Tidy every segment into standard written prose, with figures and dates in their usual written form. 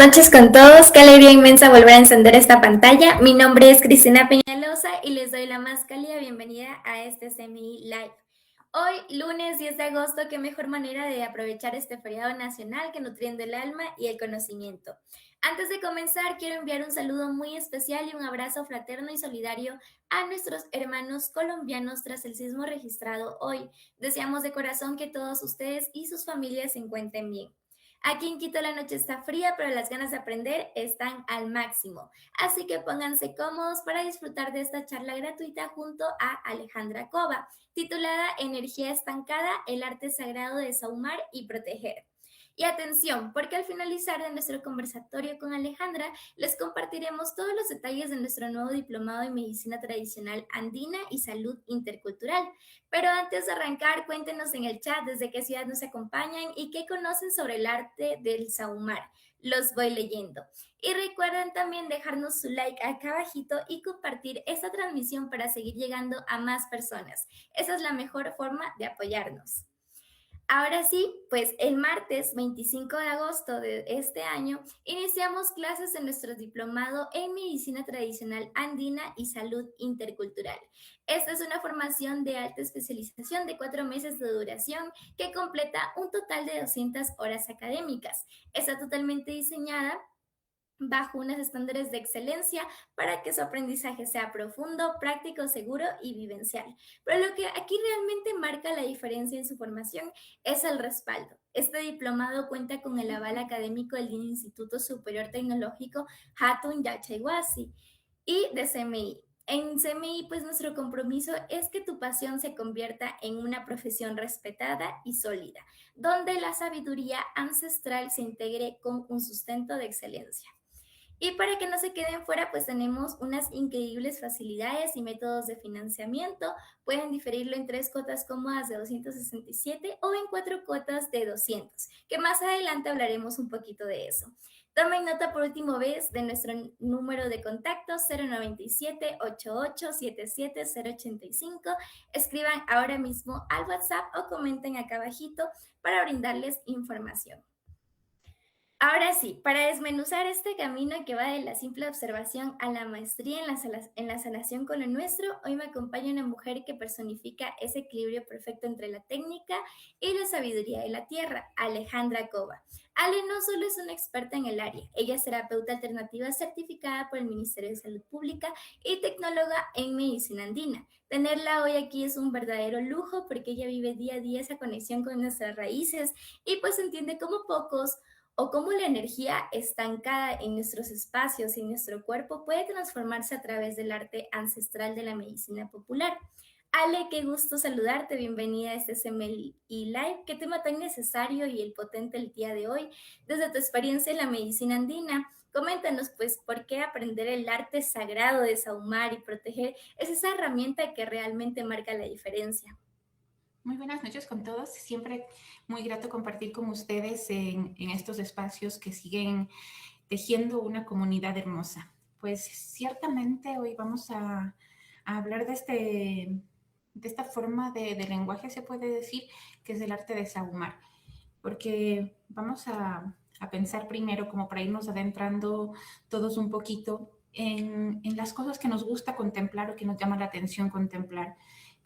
noches con todos, qué alegría inmensa volver a encender esta pantalla. Mi nombre es Cristina Peñalosa y les doy la más cálida bienvenida a este CMI Live. Hoy, lunes 10 de agosto, qué mejor manera de aprovechar este feriado nacional que nutriendo el alma y el conocimiento. Antes de comenzar, quiero enviar un saludo muy especial y un abrazo fraterno y solidario a nuestros hermanos colombianos tras el sismo registrado hoy. Deseamos de corazón que todos ustedes y sus familias se encuentren bien. Aquí en Quito la noche está fría, pero las ganas de aprender están al máximo. Así que pónganse cómodos para disfrutar de esta charla gratuita junto a Alejandra Cova, titulada Energía estancada, el arte sagrado de saumar y proteger. Y atención, porque al finalizar de nuestro conversatorio con Alejandra, les compartiremos todos los detalles de nuestro nuevo diplomado en Medicina Tradicional Andina y Salud Intercultural. Pero antes de arrancar, cuéntenos en el chat desde qué ciudad nos acompañan y qué conocen sobre el arte del sahumar. Los voy leyendo. Y recuerden también dejarnos su like acá abajito y compartir esta transmisión para seguir llegando a más personas. Esa es la mejor forma de apoyarnos. Ahora sí, pues el martes 25 de agosto de este año iniciamos clases en nuestro diplomado en Medicina Tradicional Andina y Salud Intercultural. Esta es una formación de alta especialización de 4 meses de duración que completa un total de 200 horas académicas. Está totalmente diseñada bajo unos estándares de excelencia para que su aprendizaje sea profundo, práctico, seguro y vivencial. Pero lo que aquí realmente marca la diferencia en su formación es el respaldo. Este diplomado cuenta con el aval académico del Instituto Superior Tecnológico Hatun Yachayhuasi y de CMI. En CMI, pues nuestro compromiso es que tu pasión se convierta en una profesión respetada y sólida, donde la sabiduría ancestral se integre con un sustento de excelencia. Y para que no se queden fuera, pues tenemos unas increíbles facilidades y métodos de financiamiento. Pueden diferirlo en 3 cuotas cómodas de 267 o en 4 cuotas de 200, que más adelante hablaremos un poquito de eso. Tomen nota por última vez de nuestro número de contacto 097-8877-085. Escriban ahora mismo al WhatsApp o comenten acá abajito para brindarles información. Ahora sí, para desmenuzar este camino que va de la simple observación a la maestría en la sanación con lo nuestro, hoy me acompaña una mujer que personifica ese equilibrio perfecto entre la técnica y la sabiduría de la tierra, Alejandra Cova. Ale no solo es una experta en el área, ella es terapeuta alternativa certificada por el Ministerio de Salud Pública y tecnóloga en medicina andina. Tenerla hoy aquí es un verdadero lujo porque ella vive día a día esa conexión con nuestras raíces y pues entiende como pocos o cómo la energía estancada en nuestros espacios y en nuestro cuerpo puede transformarse a través del arte ancestral de la medicina popular. Ale, qué gusto saludarte, bienvenida a este CMI Live. Qué tema tan necesario y el potente el día de hoy. Desde tu experiencia en la medicina andina, coméntanos pues por qué aprender el arte sagrado de sahumar y proteger es esa herramienta que realmente marca la diferencia. Muy buenas noches con todos. Siempre muy grato compartir con ustedes en estos espacios que siguen tejiendo una comunidad hermosa. Pues ciertamente hoy vamos a hablar de esta forma de lenguaje, se puede decir, que es el arte de sahumar, porque vamos a pensar primero, como para irnos adentrando todos un poquito en las cosas que nos gusta contemplar o que nos llama la atención contemplar,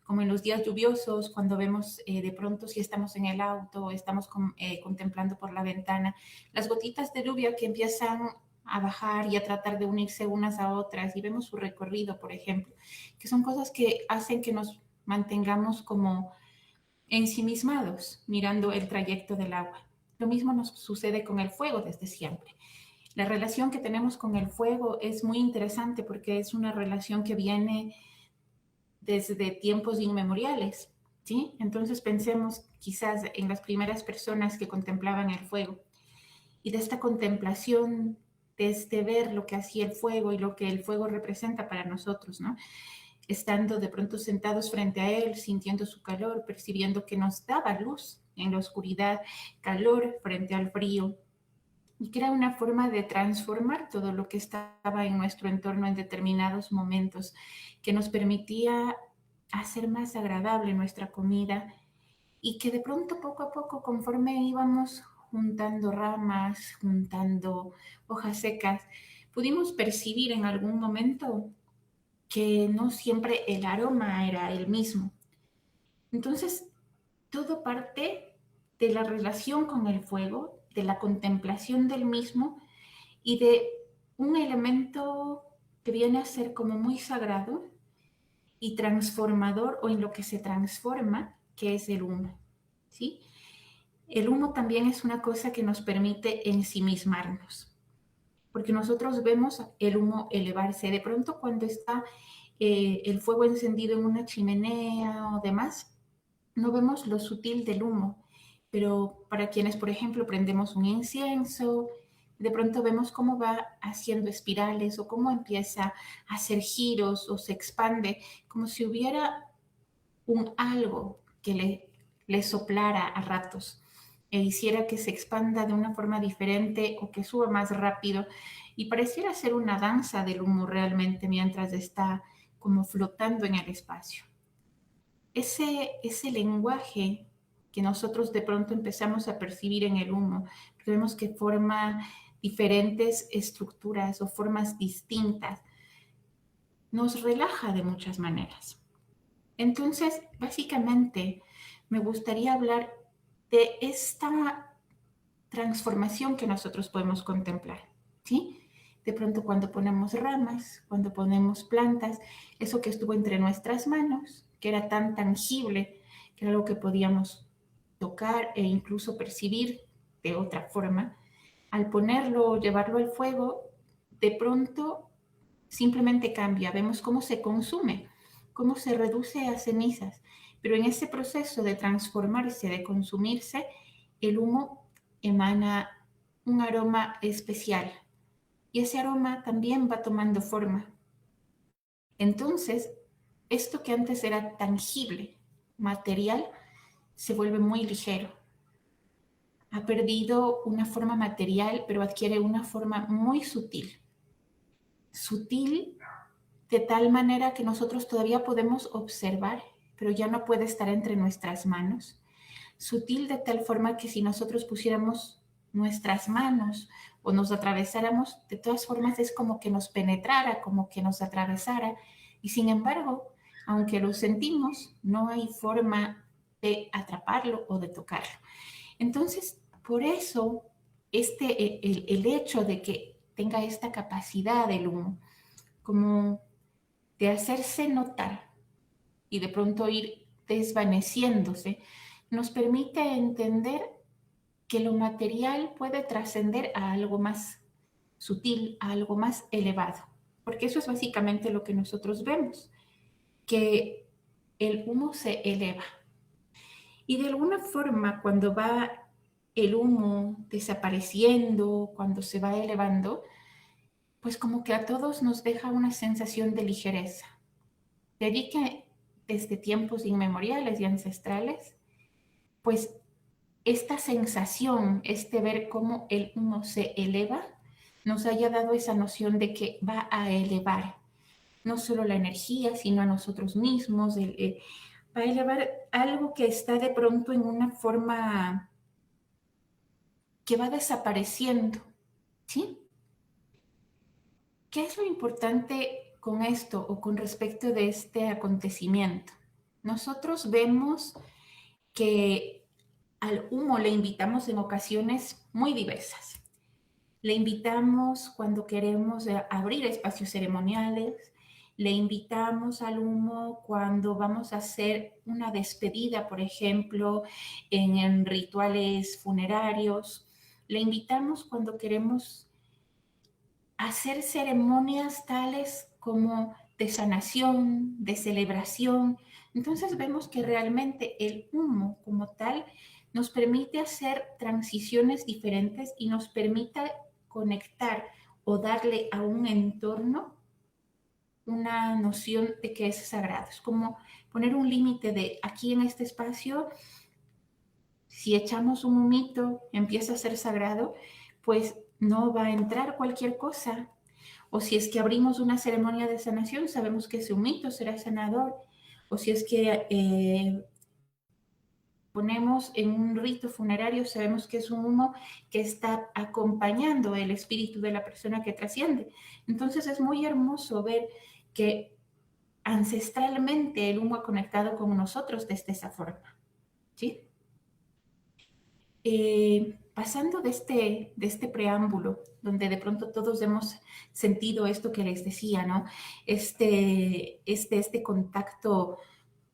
como en los días lluviosos, cuando vemos de pronto si estamos en el auto, estamos contemplando por la ventana las gotitas de lluvia que empiezan a bajar y a tratar de unirse unas a otras y vemos su recorrido, por ejemplo, que son cosas que hacen que nos mantengamos como ensimismados mirando el trayecto del agua. Lo mismo nos sucede con el fuego desde siempre. La relación que tenemos con el fuego es muy interesante porque es una relación que viene desde tiempos inmemoriales, ¿sí? Entonces pensemos quizás en las primeras personas que contemplaban el fuego y de esta contemplación, de este ver lo que hacía el fuego y lo que el fuego representa para nosotros, ¿no? Estando de pronto sentados frente a él, sintiendo su calor, percibiendo que nos daba luz en la oscuridad, calor frente al frío, y que era una forma de transformar todo lo que estaba en nuestro entorno en determinados momentos, que nos permitía hacer más agradable nuestra comida y que de pronto poco a poco, conforme íbamos juntando ramas, juntando hojas secas, pudimos percibir en algún momento que no siempre el aroma era el mismo. Entonces, todo parte de la relación con el fuego, de la contemplación del mismo y de un elemento que viene a ser como muy sagrado y transformador, o en lo que se transforma, que es el humo, ¿sí? El humo también es una cosa que nos permite ensimismarnos, porque nosotros vemos el humo elevarse. De pronto cuando está el fuego encendido en una chimenea o demás, no vemos lo sutil del humo, pero para quienes, por ejemplo, prendemos un incienso, de pronto vemos cómo va haciendo espirales o cómo empieza a hacer giros o se expande, como si hubiera un algo que le soplara a ratos e hiciera que se expanda de una forma diferente o que suba más rápido. Y pareciera ser una danza del humo realmente mientras está como flotando en el espacio. Ese lenguaje que nosotros de pronto empezamos a percibir en el humo, vemos que forma diferentes estructuras o formas distintas, nos relaja de muchas maneras. Entonces, básicamente, me gustaría hablar de esta transformación que nosotros podemos contemplar, ¿sí? De pronto cuando ponemos ramas, cuando ponemos plantas, eso que estuvo entre nuestras manos, que era tan tangible, que era algo que podíamos tocar e incluso percibir de otra forma, al ponerlo o llevarlo al fuego, de pronto simplemente cambia, vemos cómo se consume, cómo se reduce a cenizas, pero en ese proceso de transformarse, de consumirse, el humo emana un aroma especial y ese aroma también va tomando forma. Entonces, esto que antes era tangible, material, se vuelve muy ligero. Ha perdido una forma material, pero adquiere una forma muy sutil. Sutil de tal manera que nosotros todavía podemos observar, pero ya no puede estar entre nuestras manos. Sutil de tal forma que si nosotros pusiéramos nuestras manos o nos atravesáramos, de todas formas es como que nos penetrara, como que nos atravesara. Y sin embargo, aunque lo sentimos, no hay forma de atraparlo o de tocarlo. Entonces, por eso, el hecho de que tenga esta capacidad del humo, como de hacerse notar y de pronto ir desvaneciéndose, nos permite entender que lo material puede trascender a algo más sutil, a algo más elevado, porque eso es básicamente lo que nosotros vemos, que el humo se eleva. Y de alguna forma, cuando va el humo desapareciendo, cuando se va elevando, pues como que a todos nos deja una sensación de ligereza. De allí que desde tiempos inmemoriales y ancestrales, pues esta sensación, este ver cómo el humo se eleva, nos haya dado esa noción de que va a elevar no solo la energía, sino a nosotros mismos, va a elevar algo que está de pronto en una forma que va desapareciendo, ¿sí? ¿Qué es lo importante con esto o con respecto de este acontecimiento? Nosotros vemos que al humo le invitamos en ocasiones muy diversas. Le invitamos cuando queremos abrir espacios ceremoniales, le invitamos al humo cuando vamos a hacer una despedida, por ejemplo, en rituales funerarios, le invitamos cuando queremos hacer ceremonias tales como de sanación, de celebración. Entonces vemos que realmente el humo como tal nos permite hacer transiciones diferentes y nos permite conectar o darle a un entorno una noción de que es sagrado. Es como poner un límite de aquí en este espacio, si echamos un humito, empieza a ser sagrado, pues no va a entrar cualquier cosa. O si es que abrimos una ceremonia de sanación, sabemos que ese humito será sanador. O si es que ponemos en un rito funerario, sabemos que es un humo que está acompañando el espíritu de la persona que trasciende. Entonces es muy hermoso ver que ancestralmente el humo ha conectado con nosotros desde esa forma, ¿sí? Pasando de este preámbulo, donde de pronto todos hemos sentido esto que les decía, ¿no? Este contacto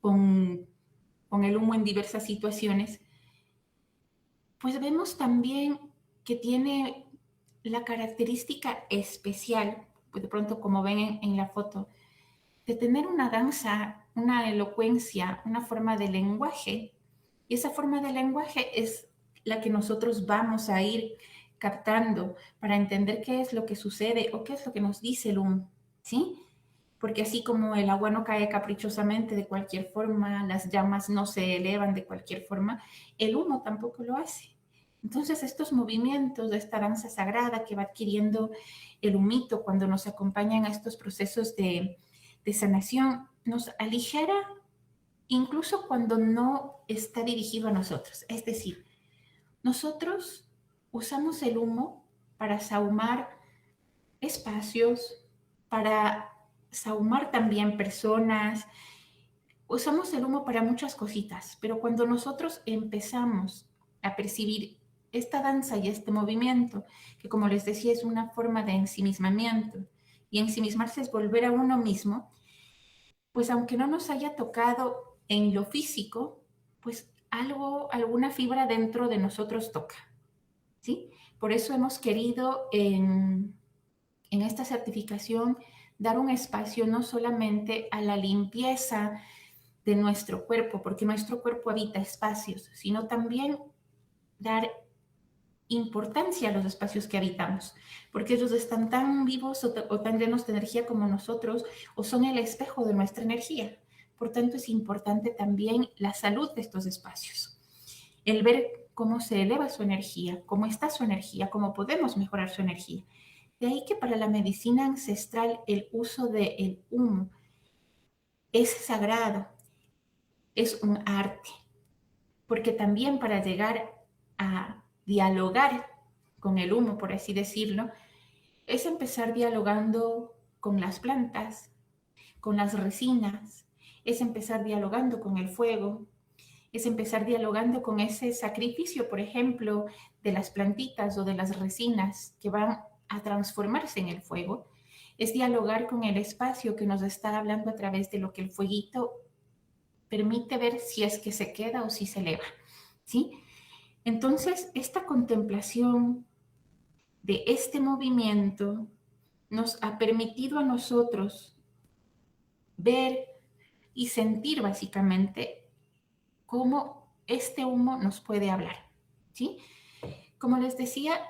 con el humo en diversas situaciones, pues vemos también que tiene la característica especial, pues de pronto como ven en la foto, de tener una danza, una elocuencia, una forma de lenguaje. Y esa forma de lenguaje es la que nosotros vamos a ir captando para entender qué es lo que sucede o qué es lo que nos dice el humo, ¿sí? Porque así como el agua no cae caprichosamente de cualquier forma, las llamas no se elevan de cualquier forma, el humo tampoco lo hace. Entonces estos movimientos de esta danza sagrada que va adquiriendo el humito cuando nos acompañan a estos procesos de sanación, nos aligera incluso cuando no está dirigido a nosotros. Es decir, nosotros usamos el humo para sahumar espacios, para sahumar también personas. Usamos el humo para muchas cositas, pero cuando nosotros empezamos a percibir esta danza y este movimiento, que como les decía es una forma de ensimismamiento, y ensimismarse es volver a uno mismo, pues aunque no nos haya tocado en lo físico, pues alguna fibra dentro de nosotros toca, ¿sí? Por eso hemos querido en esta certificación dar un espacio no solamente a la limpieza de nuestro cuerpo, porque nuestro cuerpo habita espacios, sino también dar importancia a los espacios que habitamos, porque ellos están tan vivos o tan llenos de energía como nosotros, o son el espejo de nuestra energía. Por tanto, es importante también la salud de estos espacios, el ver cómo se eleva su energía, cómo está su energía, cómo podemos mejorar su energía. De ahí que para la medicina ancestral el uso del humo es sagrado, es un arte, porque también para llegar a dialogar con el humo, por así decirlo, es empezar dialogando con las plantas, con las resinas, es empezar dialogando con el fuego, es empezar dialogando con ese sacrificio, por ejemplo, de las plantitas o de las resinas que van a transformarse en el fuego, es dialogar con el espacio que nos está hablando a través de lo que el fueguito permite ver si es que se queda o si se eleva, ¿sí? Entonces, esta contemplación de este movimiento nos ha permitido a nosotros ver y sentir básicamente cómo este humo nos puede hablar, ¿sí? Como les decía,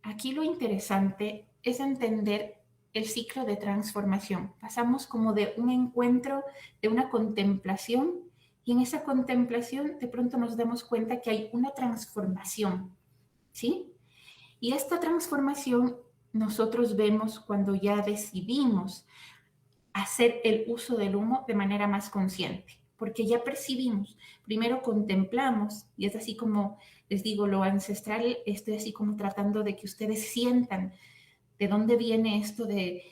aquí lo interesante es entender el ciclo de transformación. Pasamos como de un encuentro, de una contemplación, y en esa contemplación de pronto nos damos cuenta que hay una transformación, ¿sí? Y esta transformación nosotros vemos cuando ya decidimos hacer el uso del humo de manera más consciente, porque ya percibimos, primero contemplamos, y es así como les digo, lo ancestral, estoy así como tratando de que ustedes sientan de dónde viene esto de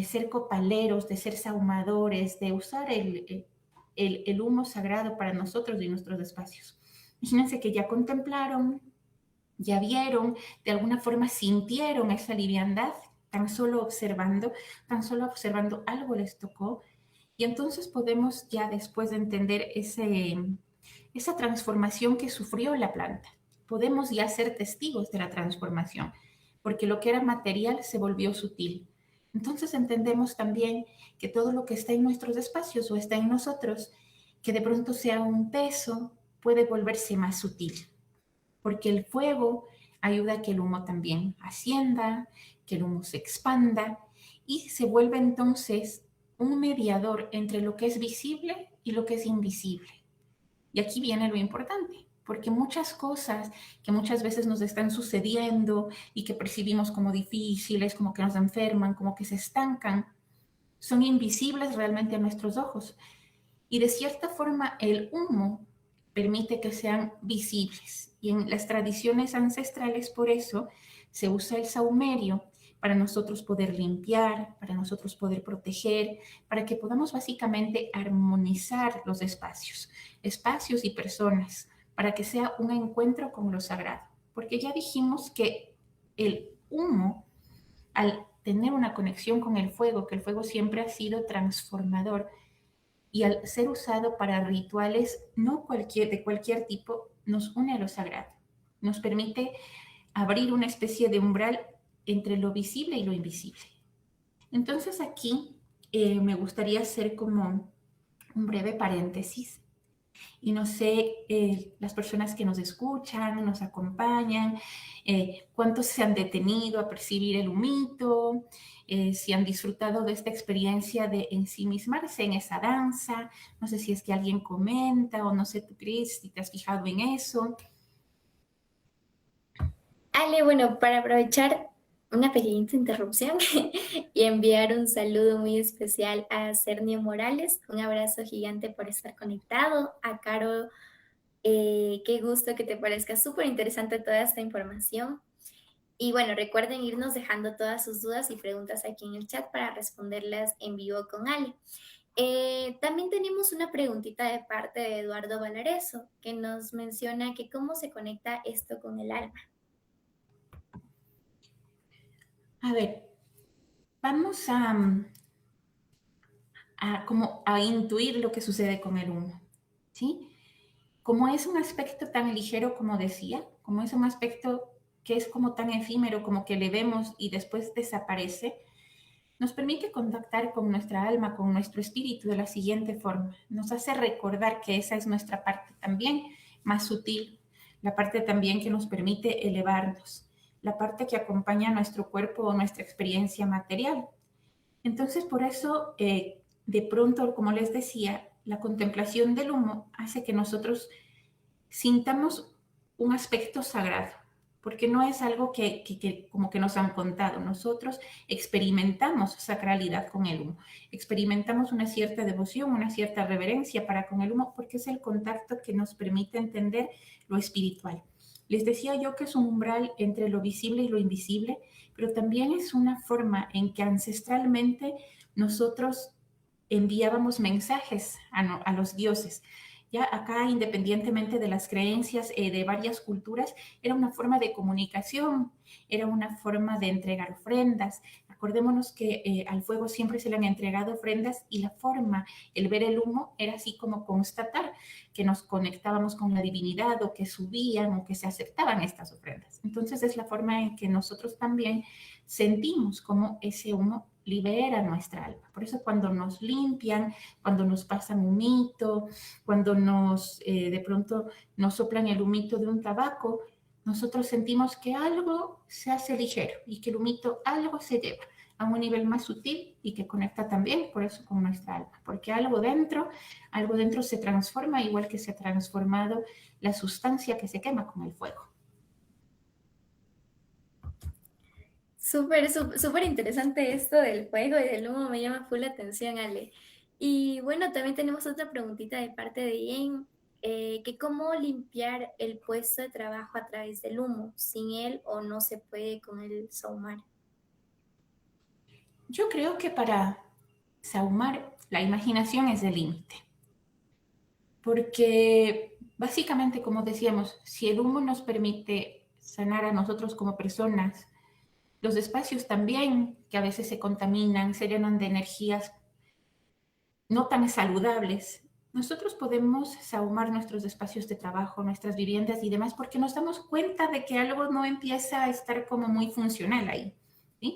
ser copaleros, de ser sahumadores, de usar el humo sagrado para nosotros y nuestros espacios. Imagínense que ya contemplaron, ya vieron, de alguna forma sintieron esa liviandad, tan solo observando algo les tocó, y entonces podemos ya después de entender esa transformación que sufrió la planta, podemos ya ser testigos de la transformación, porque lo que era material se volvió sutil. Entonces entendemos también que todo lo que está en nuestros espacios o está en nosotros, que de pronto sea un peso, puede volverse más sutil, porque el fuego ayuda a que el humo también ascienda, que el humo se expanda y se vuelve entonces un mediador entre lo que es visible y lo que es invisible. Y aquí viene lo importante, porque muchas cosas que muchas veces nos están sucediendo y que percibimos como difíciles, como que nos enferman, como que se estancan, son invisibles realmente a nuestros ojos. Y de cierta forma el humo permite que sean visibles. Y en las tradiciones ancestrales, por eso, se usa el saumerio para nosotros poder limpiar, para nosotros poder proteger, para que podamos básicamente armonizar los espacios y personas, para que sea un encuentro con lo sagrado. Porque ya dijimos que el humo, al tener una conexión con el fuego, que el fuego siempre ha sido transformador, y al ser usado para rituales de cualquier tipo, nos une a lo sagrado. Nos permite abrir una especie de umbral entre lo visible y lo invisible. Entonces aquí me gustaría hacer como un breve paréntesis y no sé, las personas que nos escuchan, nos acompañan, cuántos se han detenido a percibir el humito, si han disfrutado de esta experiencia de ensimismarse en esa danza. No sé si es que alguien comenta o no sé tú, Cris, si te has fijado en eso. Ale, bueno, para aprovechar una pequeñita interrupción y enviar un saludo muy especial a Cernio Morales, un abrazo gigante por estar conectado, a Caro, qué gusto que te parezca súper interesante toda esta información. Y bueno, recuerden irnos dejando todas sus dudas y preguntas aquí en el chat para responderlas en vivo con Ale. También tenemos una preguntita de parte de Eduardo Valareso, que nos menciona que cómo se conecta esto con el alma. A ver, vamos a intuir lo que sucede con el humo, ¿sí? Como es un aspecto tan ligero, como decía, como es un aspecto que es como tan efímero, como que le vemos y después desaparece, nos permite contactar con nuestra alma, con nuestro espíritu de la siguiente forma. Nos hace recordar que esa es nuestra parte también más sutil, la parte también que nos permite elevarnos, la parte que acompaña a nuestro cuerpo o nuestra experiencia material. Entonces, por eso, de pronto, como les decía, la contemplación del humo hace que nosotros sintamos un aspecto sagrado, porque no es algo que como que nos han contado. Nosotros experimentamos sacralidad con el humo, experimentamos una cierta devoción, una cierta reverencia para con el humo, porque es el contacto que nos permite entender lo espiritual. Les decía yo que es un umbral entre lo visible y lo invisible, pero también es una forma en que ancestralmente nosotros enviábamos mensajes a los dioses. Ya acá, independientemente de las creencias de varias culturas, era una forma de comunicación, era una forma de entregar ofrendas. Acordémonos que al fuego siempre se le han entregado ofrendas y la forma, el ver el humo, era así como constatar que nos conectábamos con la divinidad o que subían o que se aceptaban estas ofrendas. Entonces es la forma en que nosotros también sentimos como ese humo libera nuestra alma. Por eso cuando nos limpian, cuando nos pasan humito, cuando de pronto nos soplan el humito de un tabaco, nosotros sentimos que algo se hace ligero y que el humito algo se lleva a un nivel más sutil y que conecta también, por eso, con nuestra alma, porque algo dentro se transforma igual que se ha transformado la sustancia que se quema con el fuego. Súper interesante esto del fuego y del humo, me llama full la atención, Ale. Y bueno, también tenemos otra preguntita de parte de Ian, que cómo limpiar el puesto de trabajo a través del humo, sin él o no se puede con el saumar. Yo creo que para sahumar la imaginación es el límite, porque básicamente, como decíamos, si el humo nos permite sanar a nosotros como personas, los espacios también, que a veces se contaminan, se llenan de energías no tan saludables, nosotros podemos sahumar nuestros espacios de trabajo, nuestras viviendas y demás, porque nos damos cuenta de que algo no empieza a estar como muy funcional ahí, ¿sí?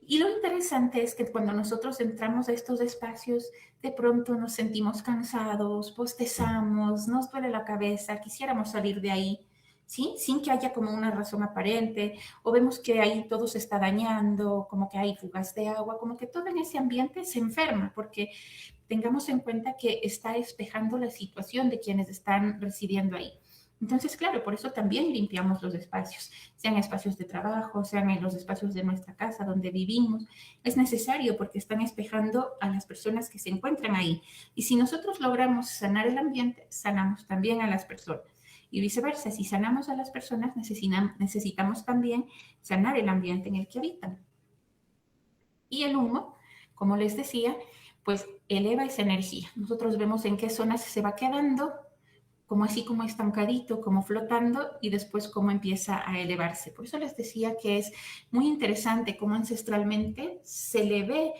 Y lo interesante es que cuando nosotros entramos a estos espacios, de pronto nos sentimos cansados, bostezamos, nos duele la cabeza, quisiéramos salir de ahí, ¿sí? Sin que haya como una razón aparente, o vemos que ahí todo se está dañando, como que hay fugas de agua, como que todo en ese ambiente se enferma, porque tengamos en cuenta que está espejando la situación de quienes están residiendo ahí. Entonces, claro, por eso también limpiamos los espacios, sean espacios de trabajo, sean en los espacios de nuestra casa donde vivimos. Es necesario porque están espejando a las personas que se encuentran ahí. Y si nosotros logramos sanar el ambiente, sanamos también a las personas. Y viceversa, si sanamos a las personas, necesitamos también sanar el ambiente en el que habitan. Y el humo, como les decía, pues eleva esa energía. Nosotros vemos en qué zonas se va quedando, como así como estancadito, como flotando y después cómo empieza a elevarse. Por eso les decía que es muy interesante cómo ancestralmente se le ve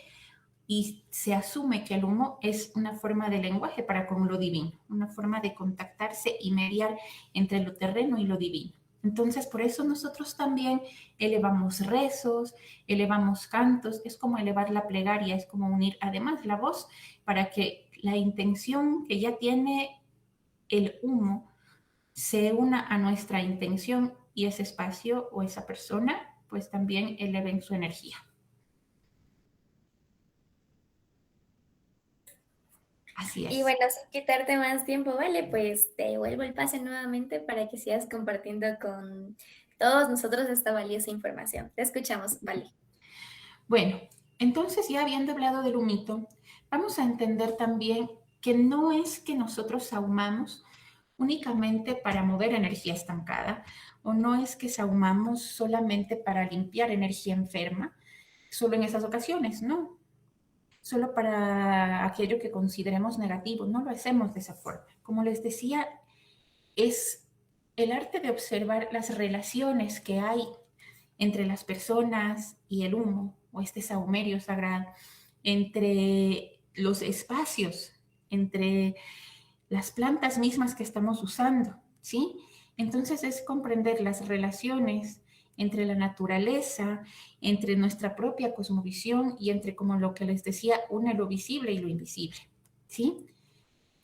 y se asume que el humo es una forma de lenguaje para con lo divino, una forma de contactarse y mediar entre lo terreno y lo divino. Entonces, por eso nosotros también elevamos rezos, elevamos cantos, es como elevar la plegaria, es como unir además la voz para que la intención que ya tiene el humo se una a nuestra intención y ese espacio o esa persona pues también eleven su energía. Así Y es. bueno, sin quitarte más tiempo, vale, pues te devuelvo el pase nuevamente para que sigas compartiendo con todos nosotros esta valiosa información. Te escuchamos, vale. Bueno, entonces ya habiendo hablado del humito, vamos a entender también que no es que nosotros ahumamos únicamente para mover energía estancada o no es que sahumamos solamente para limpiar energía enferma, solo en esas ocasiones, no. Solo para aquello que consideremos negativo, no lo hacemos de esa forma. Como les decía, es el arte de observar las relaciones que hay entre las personas y el humo o este sahumerio sagrado, entre los espacios, entre las plantas mismas que estamos usando, ¿sí? Entonces es comprender las relaciones entre la naturaleza, entre nuestra propia cosmovisión y entre, como lo que les decía, une lo visible y lo invisible, ¿sí?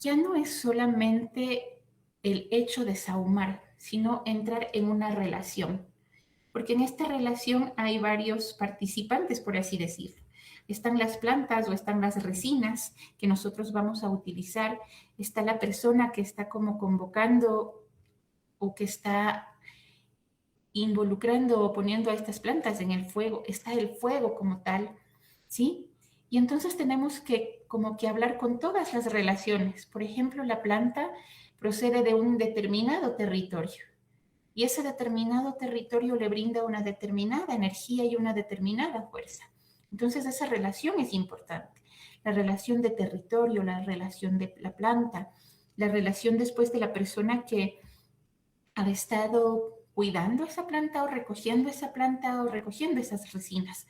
Ya no es solamente el hecho de sahumar, sino entrar en una relación, porque en esta relación hay varios participantes, por así decirlo. Están las plantas o están las resinas que nosotros vamos a utilizar, está la persona que está como convocando o que está involucrando o poniendo a estas plantas en el fuego, está el fuego como tal, ¿sí? Y entonces tenemos que como que hablar con todas las relaciones. Por ejemplo, la planta procede de un determinado territorio y ese determinado territorio le brinda una determinada energía y una determinada fuerza. Entonces esa relación es importante. La relación de territorio, la relación de la planta, la relación después de la persona que ha estado cuidando esa planta o recogiendo esa planta o recogiendo esas resinas.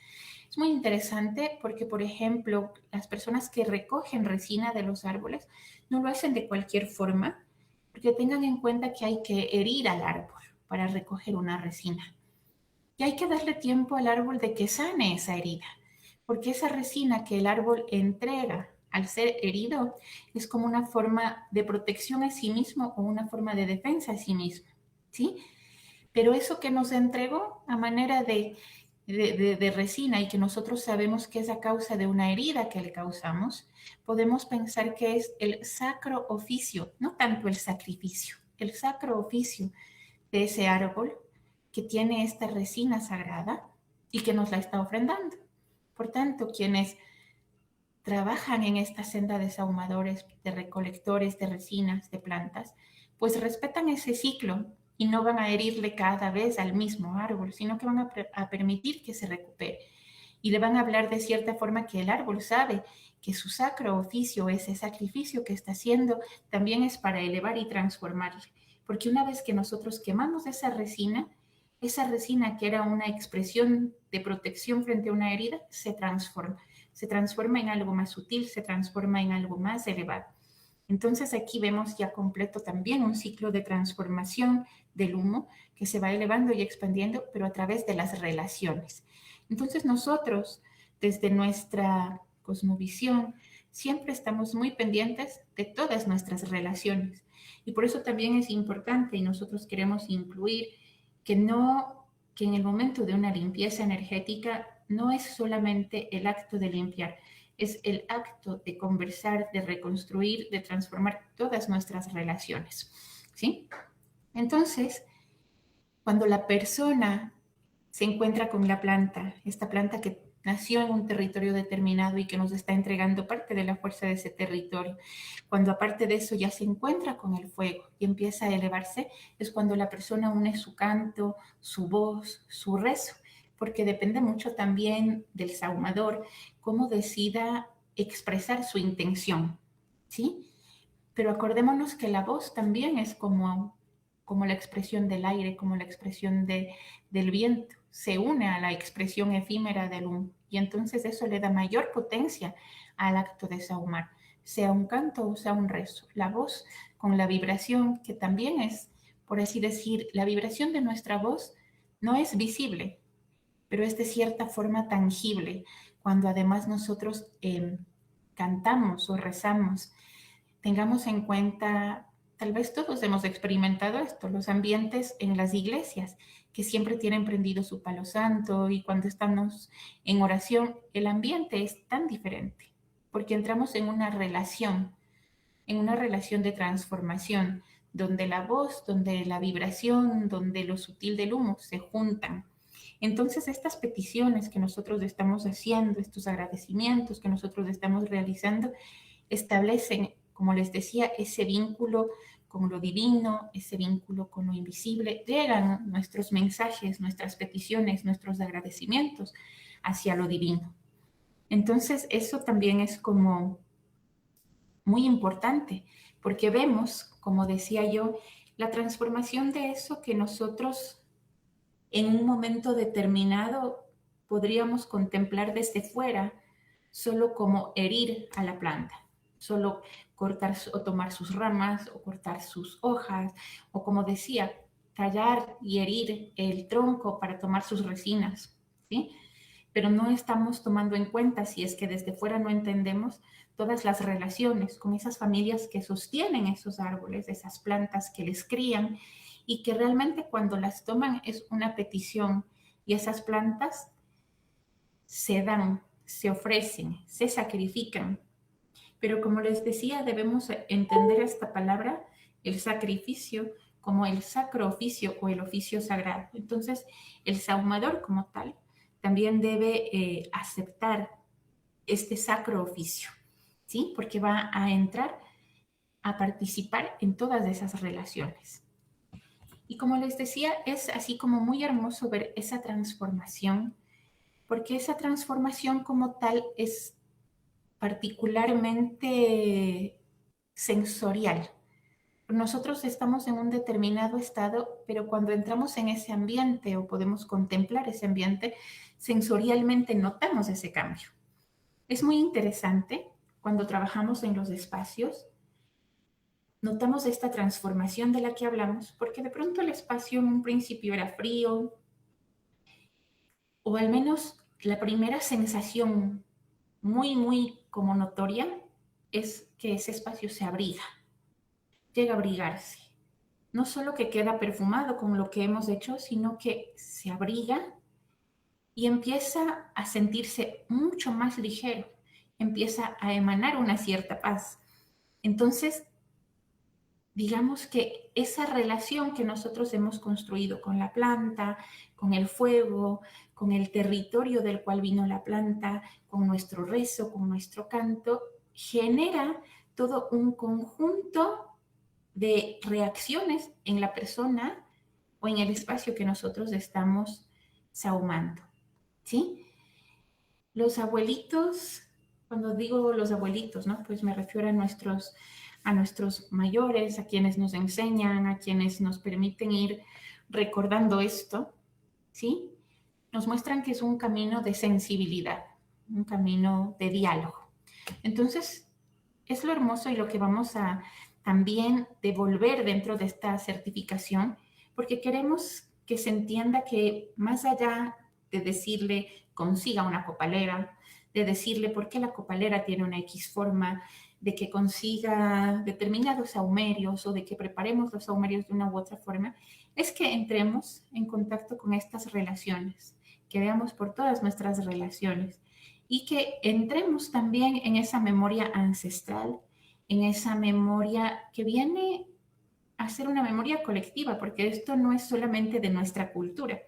Es muy interesante porque, por ejemplo, las personas que recogen resina de los árboles no lo hacen de cualquier forma, porque tengan en cuenta que hay que herir al árbol para recoger una resina. Y hay que darle tiempo al árbol de que sane esa herida, porque esa resina que el árbol entrega al ser herido es como una forma de protección a sí mismo o una forma de defensa a sí mismo, ¿sí? Pero eso que nos entregó a manera de resina y que nosotros sabemos que es a causa de una herida que le causamos, podemos pensar que es el sacro oficio, no tanto el sacrificio, el sacro oficio de ese árbol que tiene esta resina sagrada y que nos la está ofrendando. Por tanto, quienes trabajan en esta senda de sahumadores, de recolectores de resinas, de plantas, pues respetan ese ciclo y no van a herirle cada vez al mismo árbol, sino que van a permitir que se recupere. Y le van a hablar de cierta forma que el árbol sabe que su sacro oficio, ese sacrificio que está haciendo, también es para elevar y transformarle. Porque una vez que nosotros quemamos esa resina que era una expresión de protección frente a una herida, se transforma en algo más sutil, se transforma en algo más elevado. Entonces aquí vemos ya completo también un ciclo de transformación del humo que se va elevando y expandiendo, pero a través de las relaciones. Entonces nosotros, desde nuestra cosmovisión, siempre estamos muy pendientes de todas nuestras relaciones. Y por eso también es importante y nosotros queremos incluir que en el momento de una limpieza energética no es solamente el acto de limpiar, es el acto de conversar, de reconstruir, de transformar todas nuestras relaciones, ¿sí? Entonces, cuando la persona se encuentra con la planta, esta planta que nació en un territorio determinado y que nos está entregando parte de la fuerza de ese territorio, cuando aparte de eso ya se encuentra con el fuego y empieza a elevarse, es cuando la persona une su canto, su voz, su rezo, porque depende mucho también del saumador, cómo decida expresar su intención, ¿sí? Pero acordémonos que la voz también es como la expresión del aire, como la expresión del viento. Se une a la expresión efímera del humo. Y entonces eso le da mayor potencia al acto de sahumar, sea un canto o sea un rezo. La voz con la vibración, que también es, por así decir, la vibración de nuestra voz no es visible, pero es de cierta forma tangible. Cuando además nosotros cantamos o rezamos, tengamos en cuenta, tal vez todos hemos experimentado esto, los ambientes en las iglesias, que siempre tienen prendido su palo santo y cuando estamos en oración, el ambiente es tan diferente, porque entramos en una relación de transformación, donde la voz, donde la vibración, donde lo sutil del humo se juntan. Entonces, estas peticiones que nosotros estamos haciendo, estos agradecimientos que nosotros estamos realizando, establecen, como les decía, ese vínculo con lo divino, ese vínculo con lo invisible. Llegan nuestros mensajes, nuestras peticiones, nuestros agradecimientos hacia lo divino. Entonces, eso también es como muy importante, porque vemos, como decía yo, la transformación de eso que nosotros en un momento determinado podríamos contemplar desde fuera, solo como herir a la planta, solo cortar o tomar sus ramas o cortar sus hojas, o como decía, tallar y herir el tronco para tomar sus resinas, ¿sí? Pero no estamos tomando en cuenta, si es que desde fuera no entendemos, todas las relaciones con esas familias que sostienen esos árboles, esas plantas que les crían y que realmente cuando las toman es una petición y esas plantas se dan, se ofrecen, se sacrifican. Pero como les decía, debemos entender esta palabra, el sacrificio, como el sacro oficio o el oficio sagrado. Entonces, el sahumador como tal también debe aceptar este sacro oficio, ¿sí? Porque va a entrar a participar en todas esas relaciones. Y como les decía, es así como muy hermoso ver esa transformación, porque esa transformación como tal es particularmente sensorial. Nosotros estamos en un determinado estado, pero cuando entramos en ese ambiente o podemos contemplar ese ambiente, sensorialmente notamos ese cambio. Es muy interesante cuando trabajamos en los espacios, notamos esta transformación de la que hablamos, porque de pronto el espacio en un principio era frío, o al menos la primera sensación muy como notoria es que ese espacio se abriga, llega a abrigarse. No solo que queda perfumado con lo que hemos hecho, sino que se abriga y empieza a sentirse mucho más ligero, empieza a emanar una cierta paz. Entonces, digamos que esa relación que nosotros hemos construido con la planta, con el fuego, con el territorio del cual vino la planta, con nuestro rezo, con nuestro canto, genera todo un conjunto de reacciones en la persona o en el espacio que nosotros estamos sahumando, ¿sí? Los abuelitos, cuando digo los abuelitos, ¿no? Pues me refiero a nuestros mayores, a quienes nos enseñan, a quienes nos permiten ir recordando esto, ¿sí? Nos muestran que es un camino de sensibilidad, un camino de diálogo. Entonces, es lo hermoso y lo que vamos a también devolver dentro de esta certificación, porque queremos que se entienda que más allá de decirle consiga una copalera, de decirle por qué la copalera tiene una X forma, de que consiga determinados sahumerios o de que preparemos los sahumerios de una u otra forma, es que entremos en contacto con estas relaciones, que veamos por todas nuestras relaciones y que entremos también en esa memoria ancestral, en esa memoria que viene hacer una memoria colectiva, porque esto no es solamente de nuestra cultura,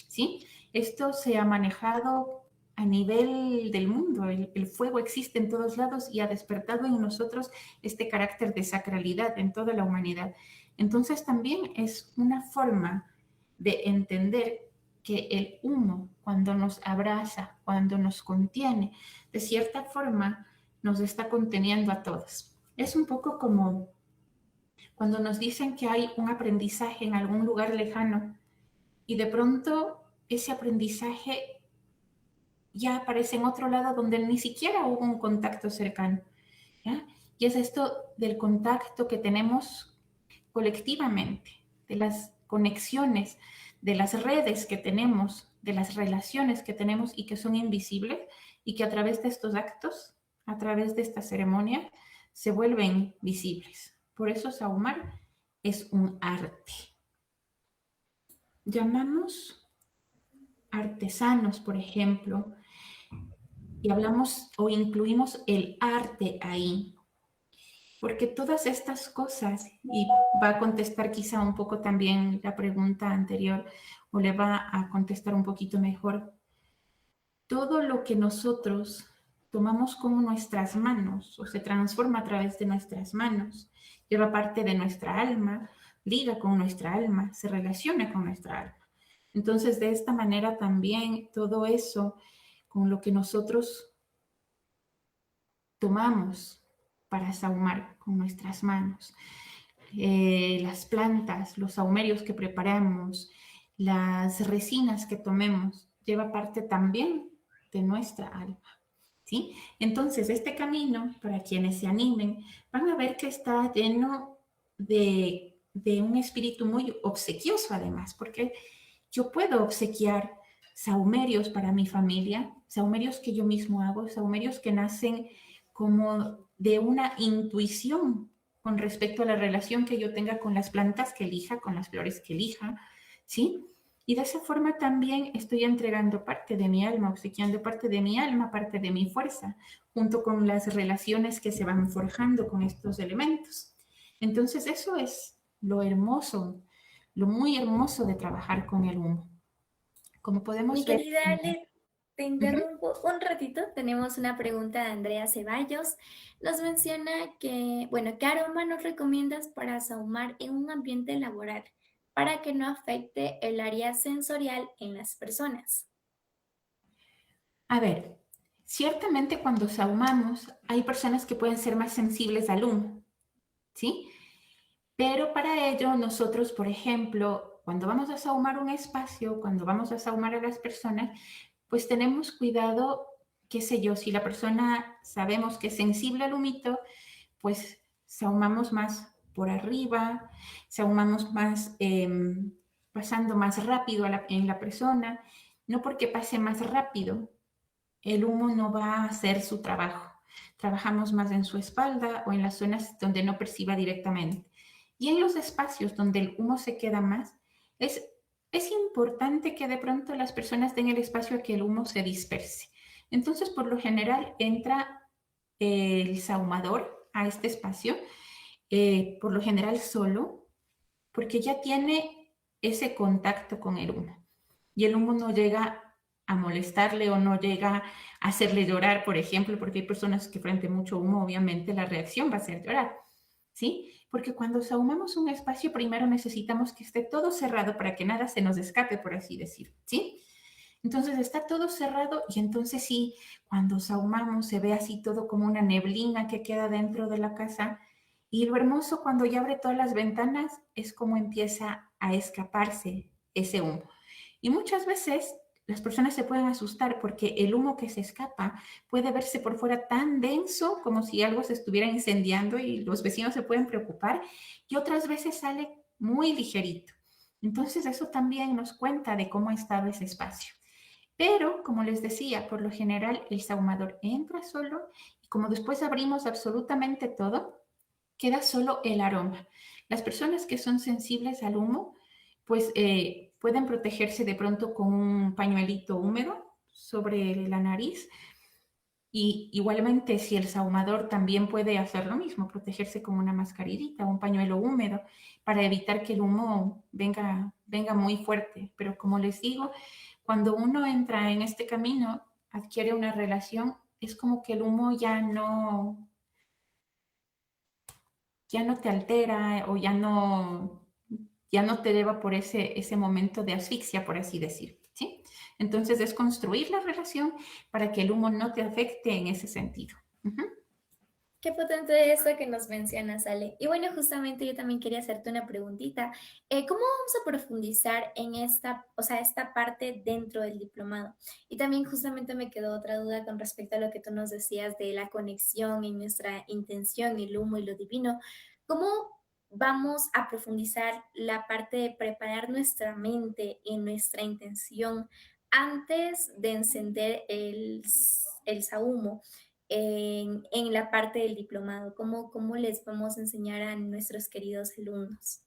¿sí? Esto se ha manejado a nivel del mundo. El fuego existe en todos lados y ha despertado en nosotros este carácter de sacralidad en toda la humanidad. Entonces también es una forma de entender que el humo, cuando nos abraza, cuando nos contiene, de cierta forma nos está conteniendo a todos. Es un poco como cuando nos dicen que hay un aprendizaje en algún lugar lejano y de pronto ese aprendizaje ya aparece en otro lado donde ni siquiera hubo un contacto cercano, ¿ya? Y es esto del contacto que tenemos colectivamente, de las conexiones, de las redes que tenemos, de las relaciones que tenemos y que son invisibles y que a través de estos actos, a través de esta ceremonia, se vuelven visibles. Por eso sahumar es un arte. Llamamos artesanos, por ejemplo, y hablamos o incluimos el arte ahí, porque todas estas cosas, y va a contestar quizá un poco también la pregunta anterior, o le va a contestar un poquito mejor, todo lo que nosotros tomamos con nuestras manos o se transforma a través de nuestras manos, lleva parte de nuestra alma, liga con nuestra alma, se relaciona con nuestra alma. Entonces, de esta manera también todo eso con lo que nosotros tomamos para sahumar con nuestras manos, las plantas, los sahumerios que preparamos, las resinas que tomemos, lleva parte también de nuestra alma, ¿sí? Entonces, este camino, para quienes se animen, van a ver que está lleno de un espíritu muy obsequioso además, porque yo puedo obsequiar sahumerios para mi familia, sahumerios que yo mismo hago, sahumerios que nacen como de una intuición con respecto a la relación que yo tenga con las plantas que elija, con las flores que elija, ¿sí? Y de esa forma también estoy entregando parte de mi alma, obsequiando parte de mi alma, parte de mi fuerza, junto con las relaciones que se van forjando con estos elementos. Entonces eso es lo hermoso, lo muy hermoso de trabajar con el humo. Como Mi podemos ver, querida Ale, te ujú. interrumpo un ratito. Tenemos una pregunta de Andrea Ceballos. Nos menciona que, bueno, ¿qué aroma nos recomiendas para sahumar en un ambiente laboral para que no afecte el área sensorial en las personas? A ver, ciertamente cuando sahumamos hay personas que pueden ser más sensibles al humo, ¿sí? Pero para ello nosotros, por ejemplo, cuando vamos a sahumar un espacio, cuando vamos a sahumar a las personas, pues tenemos cuidado, qué sé yo, si la persona sabemos que es sensible al humito, pues sahumamos más por arriba, sahumamos más pasando más rápido en la persona, no porque pase más rápido, el humo no va a hacer su trabajo. Trabajamos más en su espalda o en las zonas donde no perciba directamente. Y en los espacios donde el humo se queda más, es, es importante que de pronto las personas den el espacio a que el humo se disperse. Entonces, por lo general, entra el sahumador a este espacio, por lo general solo, porque ya tiene ese contacto con el humo. Y el humo no llega a molestarle o no llega a hacerle llorar, por ejemplo, porque hay personas que frente a mucho humo, obviamente la reacción va a ser llorar, ¿sí? Porque cuando sahumamos un espacio, primero necesitamos que esté todo cerrado para que nada se nos escape, por así decir, ¿sí? Entonces está todo cerrado y entonces sí, cuando sahumamos se ve así todo como una neblina que queda dentro de la casa. Y lo hermoso cuando ya abre todas las ventanas es como empieza a escaparse ese humo. Y muchas veces las personas se pueden asustar porque el humo que se escapa puede verse por fuera tan denso como si algo se estuviera incendiando y los vecinos se pueden preocupar. Y otras veces sale muy ligerito. Entonces eso también nos cuenta de cómo ha estado ese espacio. Pero, como les decía, por lo general el sahumador entra solo y como después abrimos absolutamente todo, queda solo el aroma. Las personas que son sensibles al humo, pues pueden protegerse de pronto con un pañuelito húmedo sobre la nariz Y igualmente, si el sahumador también puede hacer lo mismo, protegerse con una mascarilla, un pañuelo húmedo, para evitar que el humo venga muy fuerte. Pero como les digo, cuando uno entra en este camino, adquiere una relación, es como que el humo ya no te altera o ya no te lleva por ese momento de asfixia, por así decir, ¿sí? Entonces es construir la relación para que el humo no te afecte en ese sentido. Ujú. Qué potente esto que nos mencionas, Ale. Y bueno, justamente yo también quería hacerte una preguntita. ¿Cómo vamos a profundizar en esta, o sea, esta parte dentro del diplomado? Y también justamente me quedó otra duda con respecto a lo que tú nos decías de la conexión en nuestra intención, el humo y lo divino. ¿Cómo vamos a profundizar la parte de preparar nuestra mente y nuestra intención antes de encender el sahumo? En la parte del diplomado? ¿Cómo les vamos a enseñar a nuestros queridos alumnos?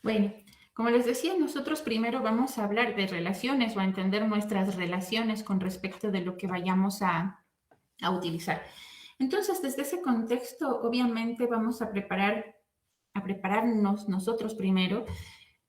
Bueno, como les decía, nosotros primero vamos a hablar de relaciones o a entender nuestras relaciones con respecto de lo que vayamos a utilizar. Entonces, desde ese contexto, obviamente vamos a prepararnos nosotros primero,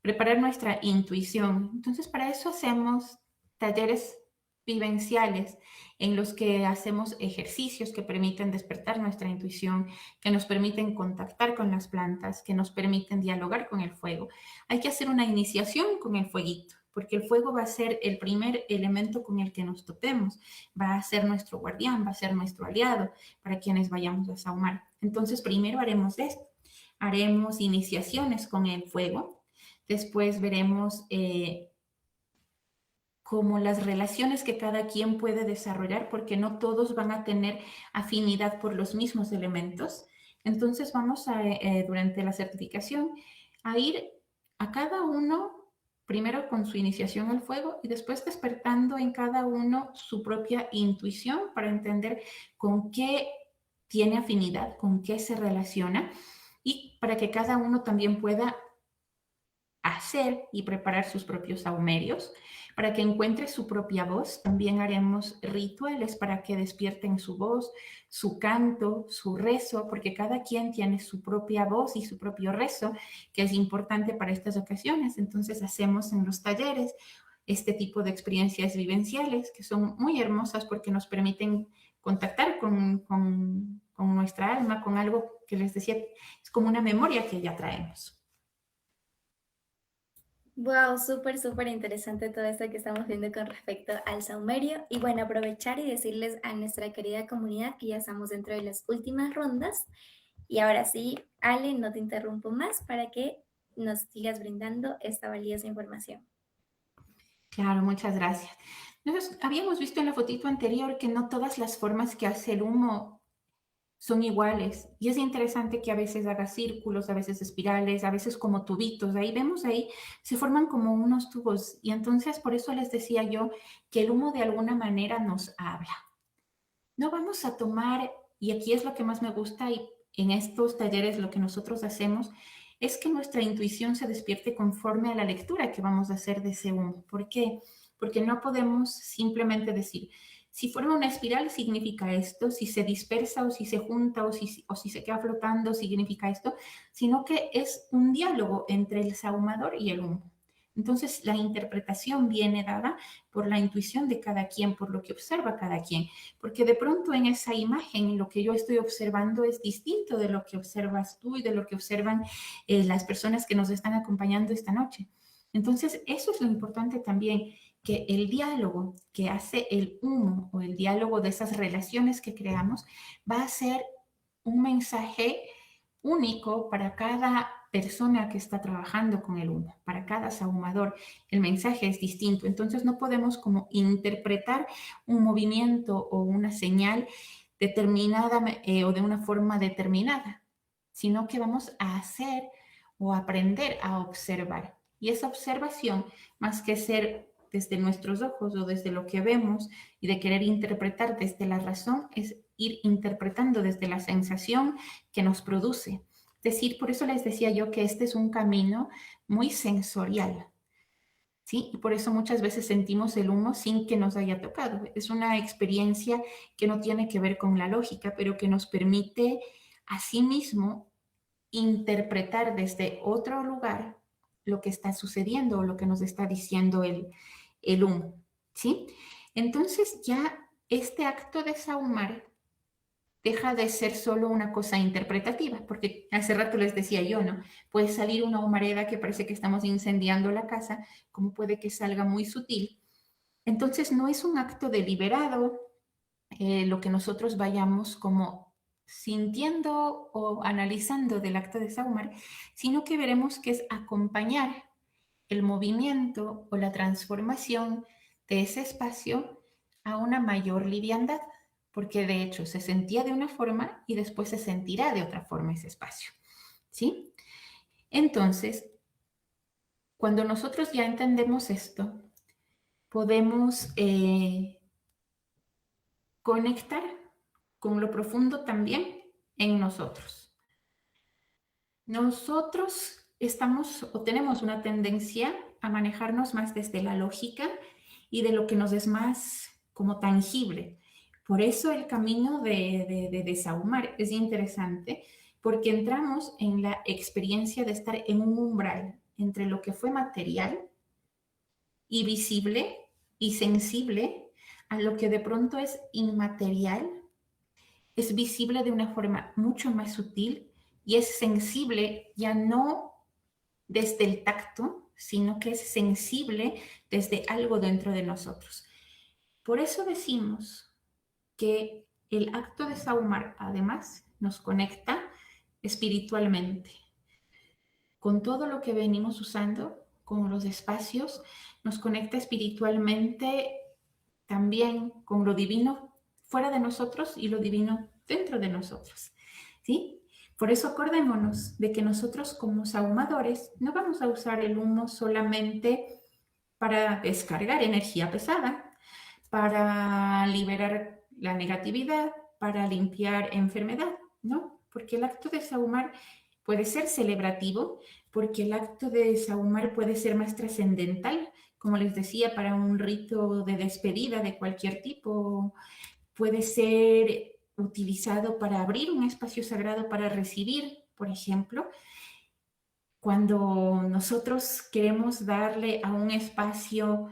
preparar nuestra intuición. Entonces, para eso hacemos talleres vivenciales en los que hacemos ejercicios que permiten despertar nuestra intuición, que nos permiten contactar con las plantas, que nos permiten dialogar con el fuego. Hay que hacer una iniciación con el fueguito, porque el fuego va a ser el primer elemento con el que nos topemos, va a ser nuestro guardián, va a ser nuestro aliado para quienes vayamos a sahumar. Entonces, primero haremos esto, haremos iniciaciones con el fuego. Después veremos como las relaciones que cada quien puede desarrollar, porque no todos van a tener afinidad por los mismos elementos. Entonces vamos durante la certificación, a ir a cada uno, primero con su iniciación al fuego y después despertando en cada uno su propia intuición para entender con qué tiene afinidad, con qué se relaciona y para que cada uno también pueda hacer y preparar sus propios saumerios. Para que encuentre su propia voz, también haremos rituales para que despierten su voz, su canto, su rezo, porque cada quien tiene su propia voz y su propio rezo, que es importante para estas ocasiones. Entonces hacemos en los talleres este tipo de experiencias vivenciales que son muy hermosas porque nos permiten contactar con nuestra alma, con algo que les decía, es como una memoria que ya traemos. Wow, súper interesante todo esto que estamos viendo con respecto al saumerio. Y bueno, aprovechar y decirles a nuestra querida comunidad que ya estamos dentro de las últimas rondas. Y ahora sí, Ale, no te interrumpo más para que nos sigas brindando esta valiosa información. Claro, muchas gracias. Entonces, habíamos visto en la fotito anterior que no todas las formas que hace el humo son iguales. Y es interesante que a veces haga círculos, a veces espirales, a veces como tubitos. Ahí vemos ahí, se forman como unos tubos. Y entonces, por eso les decía yo que el humo de alguna manera nos habla. No vamos a tomar, y aquí es lo que más me gusta, y en estos talleres lo que nosotros hacemos es que nuestra intuición se despierte conforme a la lectura que vamos a hacer de ese humo. ¿Por qué? Porque no podemos simplemente decir, si forma una espiral significa esto, si se dispersa o si se junta o si se queda flotando significa esto, sino que es un diálogo entre el sahumador y el humo. Entonces, la interpretación viene dada por la intuición de cada quien, por lo que observa cada quien, porque de pronto en esa imagen lo que yo estoy observando es distinto de lo que observas tú y de lo que observan las personas que nos están acompañando esta noche. Entonces, eso es lo importante también, que el diálogo que hace el humo o el diálogo de esas relaciones que creamos va a ser un mensaje único para cada persona que está trabajando con el humo, para cada sahumador. El mensaje es distinto, entonces no podemos como interpretar un movimiento o una señal determinada o de una forma determinada, sino que vamos a hacer o aprender a observar. Y esa observación, más que ser desde nuestros ojos o desde lo que vemos y de querer interpretar desde la razón, es ir interpretando desde la sensación que nos produce. Es decir, por eso les decía yo que este es un camino muy sensorial. ¿sí? Y por eso muchas veces sentimos el humo sin que nos haya tocado. Es una experiencia que no tiene que ver con la lógica, pero que nos permite a sí mismo interpretar desde otro lugar lo que está sucediendo o lo que nos está diciendo el humo, ¿sí? Entonces ya este acto de sahumar deja de ser solo una cosa interpretativa, porque hace rato les decía yo, ¿no? Puede salir una humareda que parece que estamos incendiando la casa, como puede que salga muy sutil. Entonces no es un acto deliberado lo que nosotros vayamos como sintiendo o analizando del acto de sahumar, sino que veremos que es acompañar el movimiento o la transformación de ese espacio a una mayor liviandad, porque de hecho se sentía de una forma y después se sentirá de otra forma ese espacio, ¿sí? Entonces, cuando nosotros ya entendemos esto, podemos conectar con lo profundo también en nosotros. Nosotros estamos o tenemos una tendencia a manejarnos más desde la lógica y de lo que nos es más como tangible. Por eso el camino de desahumar es interesante, porque entramos en la experiencia de estar en un umbral entre lo que fue material y visible y sensible a lo que de pronto es inmaterial, es visible de una forma mucho más sutil y es sensible ya no desde el tacto, sino que es sensible desde algo dentro de nosotros. Por eso decimos que el acto de sahumar además nos conecta espiritualmente con todo lo que venimos usando, con los espacios, nos conecta espiritualmente también con lo divino fuera de nosotros y lo divino dentro de nosotros, ¿sí? Por eso acordémonos de que nosotros como sahumadores no vamos a usar el humo solamente para descargar energía pesada, para liberar la negatividad, para limpiar enfermedad, ¿no? Porque el acto de sahumar puede ser celebrativo, porque el acto de sahumar puede ser más trascendental, como les decía, para un rito de despedida de cualquier tipo, puede ser utilizado para abrir un espacio sagrado para recibir, por ejemplo, cuando nosotros queremos darle a un espacio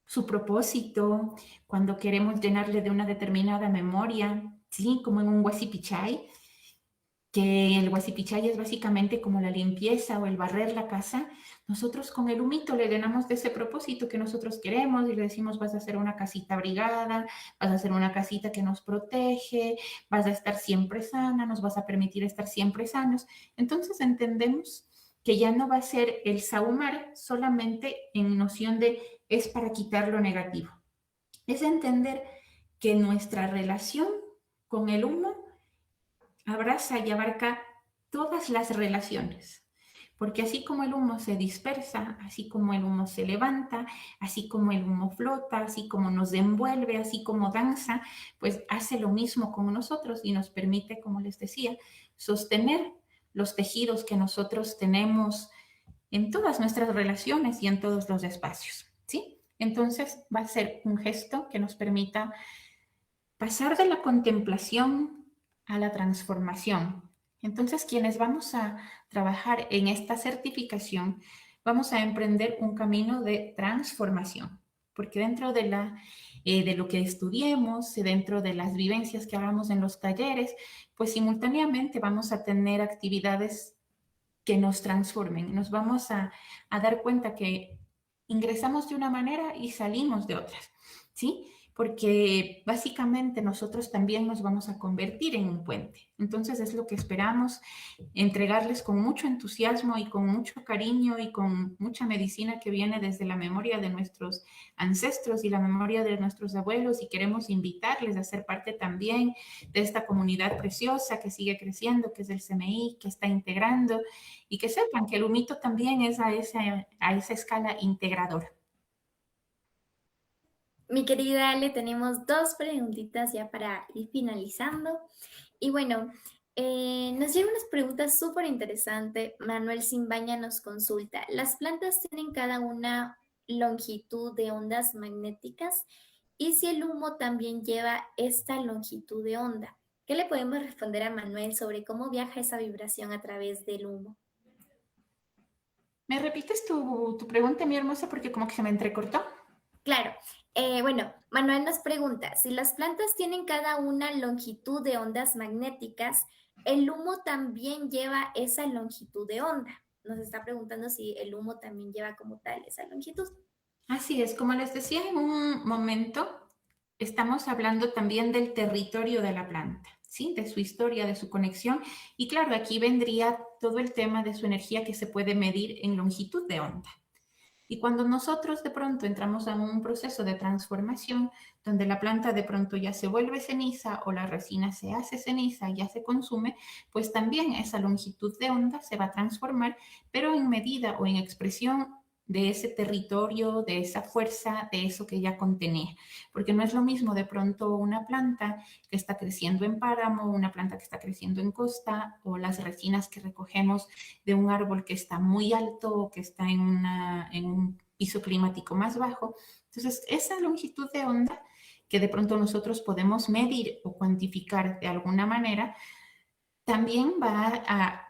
su propósito, cuando queremos llenarle de una determinada memoria, ¿sí? Como en un huasipichay, que el huasipichay es básicamente como la limpieza o el barrer la casa. Nosotros con el humito le llenamos de ese propósito que nosotros queremos y le decimos vas a hacer una casita abrigada, vas a hacer una casita que nos protege, vas a estar siempre sana, nos vas a permitir estar siempre sanos. Entonces entendemos que ya no va a ser el sahumar solamente en noción de es para quitar lo negativo. Es entender que nuestra relación con el humo abraza y abarca todas las relaciones. Porque así como el humo se dispersa, así como el humo se levanta, así como el humo flota, así como nos envuelve, así como danza, pues hace lo mismo con nosotros y nos permite, como les decía, sostener los tejidos que nosotros tenemos en todas nuestras relaciones y en todos los espacios, ¿sí? Entonces va a ser un gesto que nos permita pasar de la contemplación a la transformación. Entonces, quienes vamos a trabajar en esta certificación, vamos a emprender un camino de transformación, porque dentro de lo que estudiemos, dentro de las vivencias que hagamos en los talleres, pues simultáneamente vamos a tener actividades que nos transformen. Nos vamos a dar cuenta que ingresamos de una manera y salimos de otras, ¿sí? Porque básicamente nosotros también nos vamos a convertir en un puente. Entonces es lo que esperamos entregarles con mucho entusiasmo y con mucho cariño y con mucha medicina que viene desde la memoria de nuestros ancestros y la memoria de nuestros abuelos, y queremos invitarles a ser parte también de esta comunidad preciosa que sigue creciendo, que es el CMI, que está integrando, y que sepan que el humito también es a esa escala integradora. Mi querida Ale, tenemos dos preguntitas ya para ir finalizando. Y bueno, Nos llega unas preguntas súper interesantes. Manuel Simbaña nos consulta. ¿Las plantas tienen cada una longitud de ondas magnéticas? ¿Y si el humo también lleva esta longitud de onda? ¿Qué le podemos responder a Manuel sobre cómo viaja esa vibración a través del humo? ¿Me repites tu pregunta, mi hermosa? Porque como que se me entrecortó. Claro. Bueno, Manuel nos pregunta, si las plantas tienen cada una longitud de ondas magnéticas, ¿el humo también lleva esa longitud de onda? Nos está preguntando si el humo también lleva como tal esa longitud. Así es, como les decía en un momento, estamos hablando también del territorio de la planta, ¿sí? De su historia, de su conexión. Y claro, aquí vendría todo el tema de su energía que se puede medir en longitud de onda. Y cuando nosotros de pronto entramos a un proceso de transformación donde la planta de pronto ya se vuelve ceniza o la resina se hace ceniza y ya se consume, pues también esa longitud de onda se va a transformar, pero en medida o en expresión de ese territorio, de esa fuerza, de eso que ya contenía. Porque no es lo mismo de pronto una planta que está creciendo en páramo, una planta que está creciendo en costa o las resinas que recogemos de un árbol que está muy alto o que está en un piso climático más bajo. Entonces, esa longitud de onda que de pronto nosotros podemos medir o cuantificar de alguna manera, también va a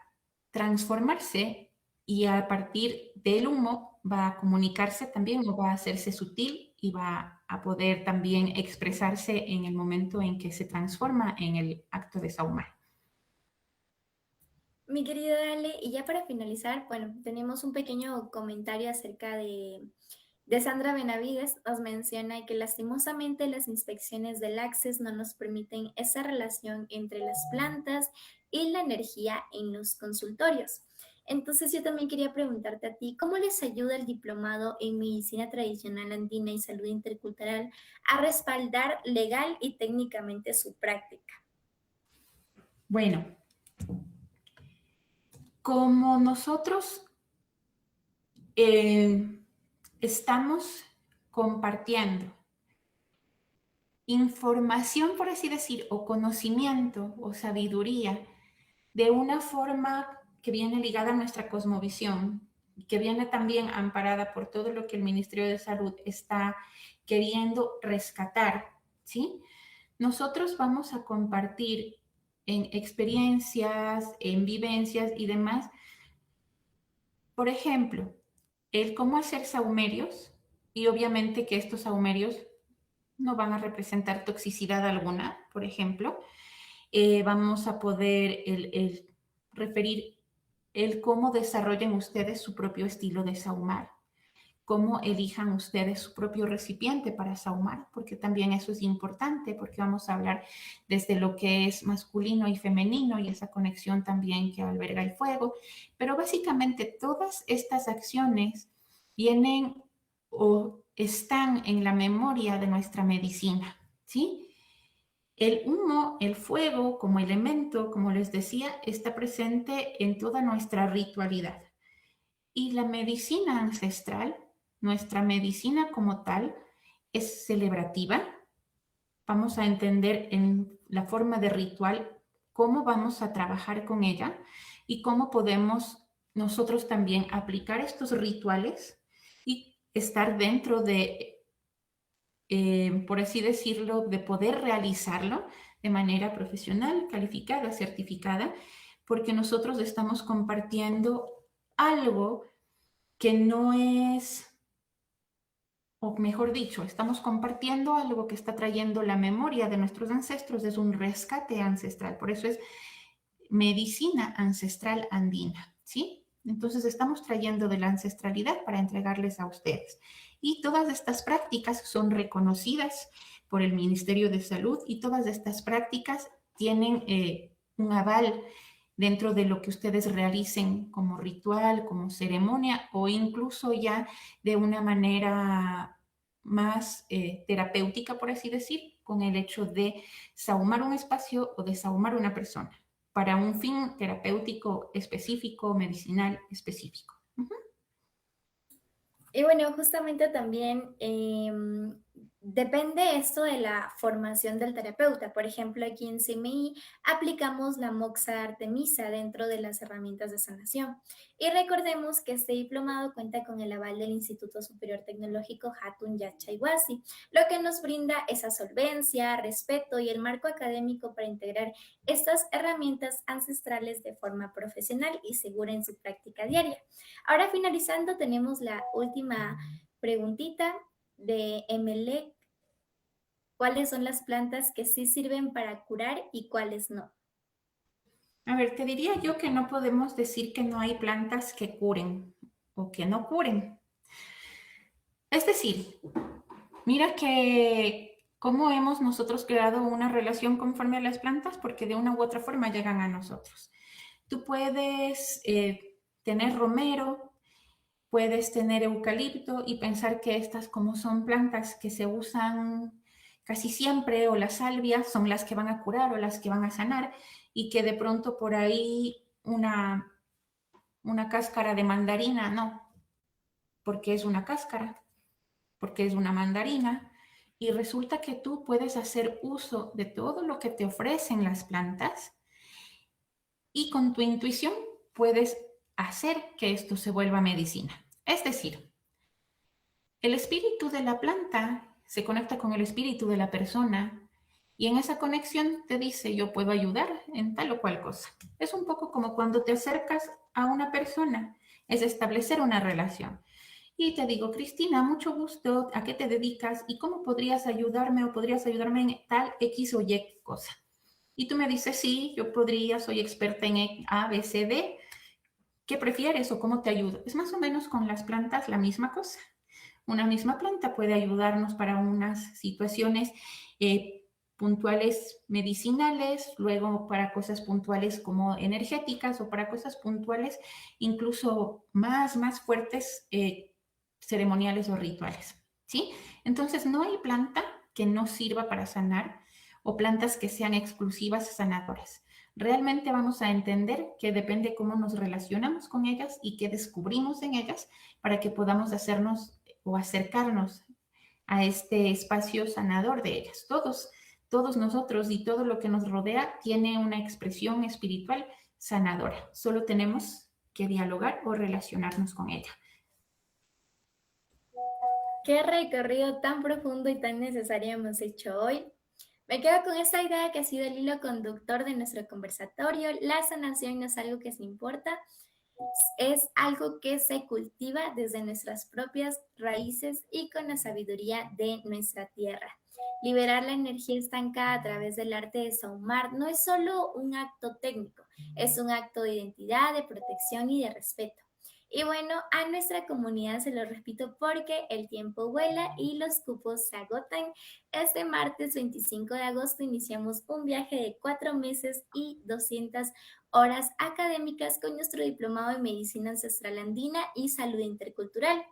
transformarse y a partir del humo va a comunicarse también o va a hacerse sutil y va a poder también expresarse en el momento en que se transforma en el acto de sahumar. Mi querida Dale, y ya para finalizar, bueno, tenemos un pequeño comentario acerca de Sandra Benavides. Nos menciona que lastimosamente las inspecciones del Access no nos permiten esa relación entre las plantas y la energía en los consultorios. Entonces yo también quería preguntarte a ti, ¿cómo les ayuda el diplomado en medicina tradicional andina y salud intercultural a respaldar legal y técnicamente su práctica? Bueno, como nosotros eh, estamos compartiendo información, por así decir, o conocimiento o sabiduría de una forma que viene ligada a nuestra cosmovisión, que viene también amparada por todo lo que el Ministerio de Salud está queriendo rescatar, ¿sí? Nosotros vamos a compartir en experiencias, en vivencias y demás, por ejemplo, el cómo hacer sahumerios y obviamente que estos sahumerios no van a representar toxicidad alguna, por ejemplo. Vamos a poder referir el cómo desarrollen ustedes su propio estilo de sahumar, cómo elijan ustedes su propio recipiente para sahumar, porque también eso es importante, porque vamos a hablar desde lo que es masculino y femenino y esa conexión también que alberga el fuego, pero básicamente todas estas acciones vienen o están en la memoria de nuestra medicina, ¿sí? El humo, el fuego como elemento, como les decía, está presente en toda nuestra ritualidad. Y la medicina ancestral, nuestra medicina como tal, es celebrativa. Vamos a entender en la forma de ritual cómo vamos a trabajar con ella y cómo podemos nosotros también aplicar estos rituales y estar dentro de, por así decirlo, de poder realizarlo de manera profesional, calificada, certificada, porque nosotros estamos compartiendo algo que no es, o mejor dicho, estamos compartiendo algo que está trayendo la memoria de nuestros ancestros, es un rescate ancestral, por eso es medicina ancestral andina, ¿sí? Entonces estamos trayendo de la ancestralidad para entregarles a ustedes. Y todas estas prácticas son reconocidas por el Ministerio de Salud y todas estas prácticas tienen un aval dentro de lo que ustedes realicen como ritual, como ceremonia o incluso ya de una manera más terapéutica, por así decir, con el hecho de sahumar un espacio o de sahumar una persona para un fin terapéutico específico, medicinal específico. Uh -huh. Y bueno, justamente también Depende esto de la formación del terapeuta. Por ejemplo, aquí en CMI aplicamos la Moxa Artemisa dentro de las herramientas de sanación. Y recordemos que este diplomado cuenta con el aval del Instituto Superior Tecnológico Hatun Yachayhuasi, lo que nos brinda esa solvencia, respeto y el marco académico para integrar estas herramientas ancestrales de forma profesional y segura en su práctica diaria. Ahora finalizando, tenemos la última preguntita de Emelec. ¿Cuáles son las plantas que sí sirven para curar y cuáles no? A ver, te diría yo que no podemos decir que no hay plantas que curen o que no curen. Es decir, mira que cómo hemos nosotros creado una relación conforme a las plantas, porque de una u otra forma llegan a nosotros. Tú puedes tener romero, puedes tener eucalipto y pensar que estas, como son plantas que se usan casi siempre, o la salvia, son las que van a curar o las que van a sanar, y que de pronto por ahí una cáscara de mandarina, no, porque es una cáscara, porque es una mandarina. Y resulta que tú puedes hacer uso de todo lo que te ofrecen las plantas y con tu intuición puedes hacer que esto se vuelva medicina. Es decir, el espíritu de la planta se conecta con el espíritu de la persona y en esa conexión te dice, yo puedo ayudar en tal o cual cosa. Es un poco como cuando te acercas a una persona, es establecer una relación. Y te digo, Cristina, mucho gusto, ¿a qué te dedicas? ¿Y cómo podrías ayudarme o podrías ayudarme en tal X o Y cosa? Y tú me dices, sí, yo podría, soy experta en A, B, C, D. ¿Qué prefieres o cómo te ayudo? Es más o menos con las plantas la misma cosa. Una misma planta puede ayudarnos para unas situaciones puntuales medicinales, luego para cosas puntuales como energéticas o para cosas puntuales incluso más fuertes, ceremoniales o rituales, ¿sí? Entonces no hay planta que no sirva para sanar o plantas que sean exclusivas sanadoras. Realmente vamos a entender que depende cómo nos relacionamos con ellas y qué descubrimos en ellas para que podamos hacernos o acercarnos a este espacio sanador de ellas. Todos nosotros y todo lo que nos rodea tiene una expresión espiritual sanadora. Solo tenemos que dialogar o relacionarnos con ella. Qué recorrido tan profundo y tan necesario hemos hecho hoy. Me quedo con esta idea que ha sido el hilo conductor de nuestro conversatorio. La sanación no es algo que se importa, es algo que se cultiva desde nuestras propias raíces y con la sabiduría de nuestra tierra. Liberar la energía estancada a través del arte de saumar no es solo un acto técnico, es un acto de identidad, de protección y de respeto. Y bueno, a nuestra comunidad se lo repito porque el tiempo vuela y los cupos se agotan. Este martes 25 de agosto iniciamos un viaje de 4 meses y 200 horas académicas con nuestro diplomado en Medicina Ancestral Andina y Salud Intercultural.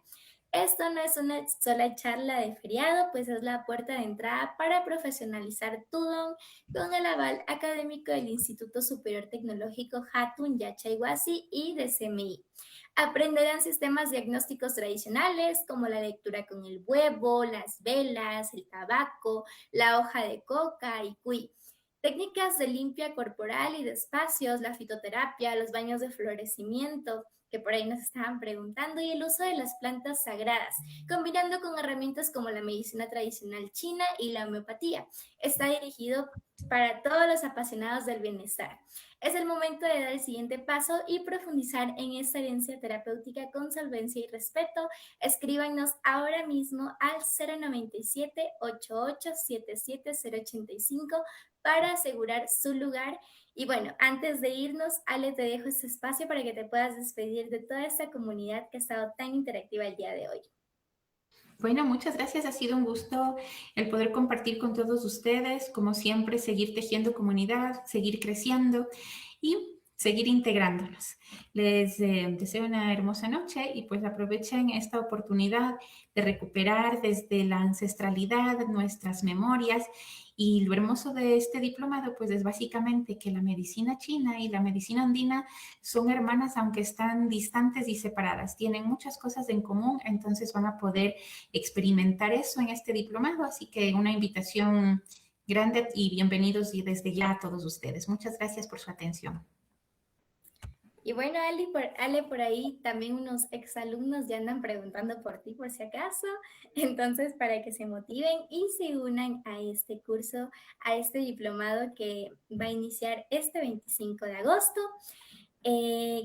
Esto no es una sola charla de feriado, pues es la puerta de entrada para profesionalizar tu don con el aval académico del Instituto Superior Tecnológico Hatun Yachayhuasi y de CMI. Aprenderán sistemas diagnósticos tradicionales como la lectura con el huevo, las velas, el tabaco, la hoja de coca y cuy. Técnicas de limpia corporal y de espacios, la fitoterapia, los baños de florecimiento, que por ahí nos estaban preguntando, y el uso de las plantas sagradas, combinando con herramientas como la medicina tradicional china y la homeopatía. Está dirigido para todos los apasionados del bienestar. Es el momento de dar el siguiente paso y profundizar en esta herencia terapéutica con solvencia y respeto. Escríbanos ahora mismo al 097 8877 085 para asegurar su lugar. Y bueno, antes de irnos, Ale, te dejo este espacio para que te puedas despedir de toda esta comunidad que ha estado tan interactiva el día de hoy. Bueno, muchas gracias. Ha sido un gusto el poder compartir con todos ustedes, como siempre, seguir tejiendo comunidad, seguir creciendo. Y seguir integrándonos. Les deseo una hermosa noche y pues aprovechen esta oportunidad de recuperar desde la ancestralidad nuestras memorias. Y lo hermoso de este diplomado pues es básicamente que la medicina china y la medicina andina son hermanas aunque están distantes y separadas. Tienen muchas cosas en común, entonces van a poder experimentar eso en este diplomado. Así que una invitación grande y bienvenidos y desde ya a todos ustedes. Muchas gracias por su atención. Y bueno, Ale, por ahí también unos exalumnos ya andan preguntando por ti por si acaso, entonces para que se motiven y se unan a este curso, a este diplomado que va a iniciar este 25 de agosto.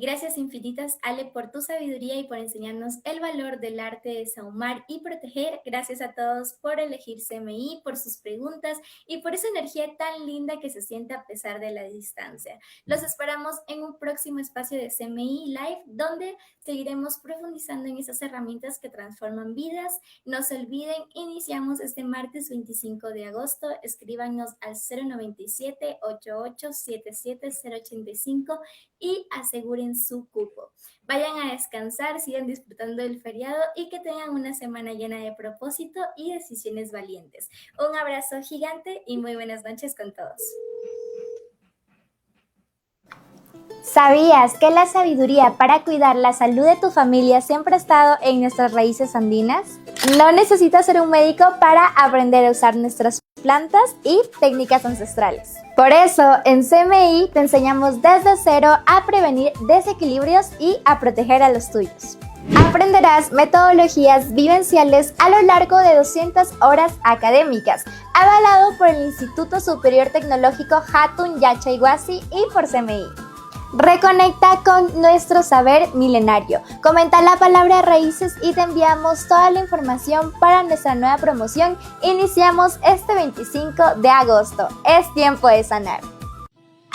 Gracias infinitas, Ale, por tu sabiduría y por enseñarnos el valor del arte de sahumar y proteger. Gracias a todos por elegir CMI, por sus preguntas y por esa energía tan linda que se siente a pesar de la distancia. Los esperamos en un próximo espacio de CMI Live, donde seguiremos profundizando en esas herramientas que transforman vidas. No se olviden, iniciamos este martes 25 de agosto. Escríbanos al 097-8877-085 y aseguren su cupo. Vayan a descansar, sigan disfrutando del feriado y que tengan una semana llena de propósito y decisiones valientes. Un abrazo gigante y muy buenas noches con todos. ¿Sabías que la sabiduría para cuidar la salud de tu familia siempre ha estado en nuestras raíces andinas? No necesitas ser un médico para aprender a usar nuestras plantas y técnicas ancestrales. Por eso, en CMI te enseñamos desde cero a prevenir desequilibrios y a proteger a los tuyos. Aprenderás metodologías vivenciales a lo largo de 200 horas académicas, avalado por el Instituto Superior Tecnológico Hatun Yachaywasi y por CMI. Reconecta con nuestro saber milenario. Comenta la palabra raíces y te enviamos toda la información para nuestra nueva promoción. Iniciamos este 25 de agosto. Es tiempo de sanar.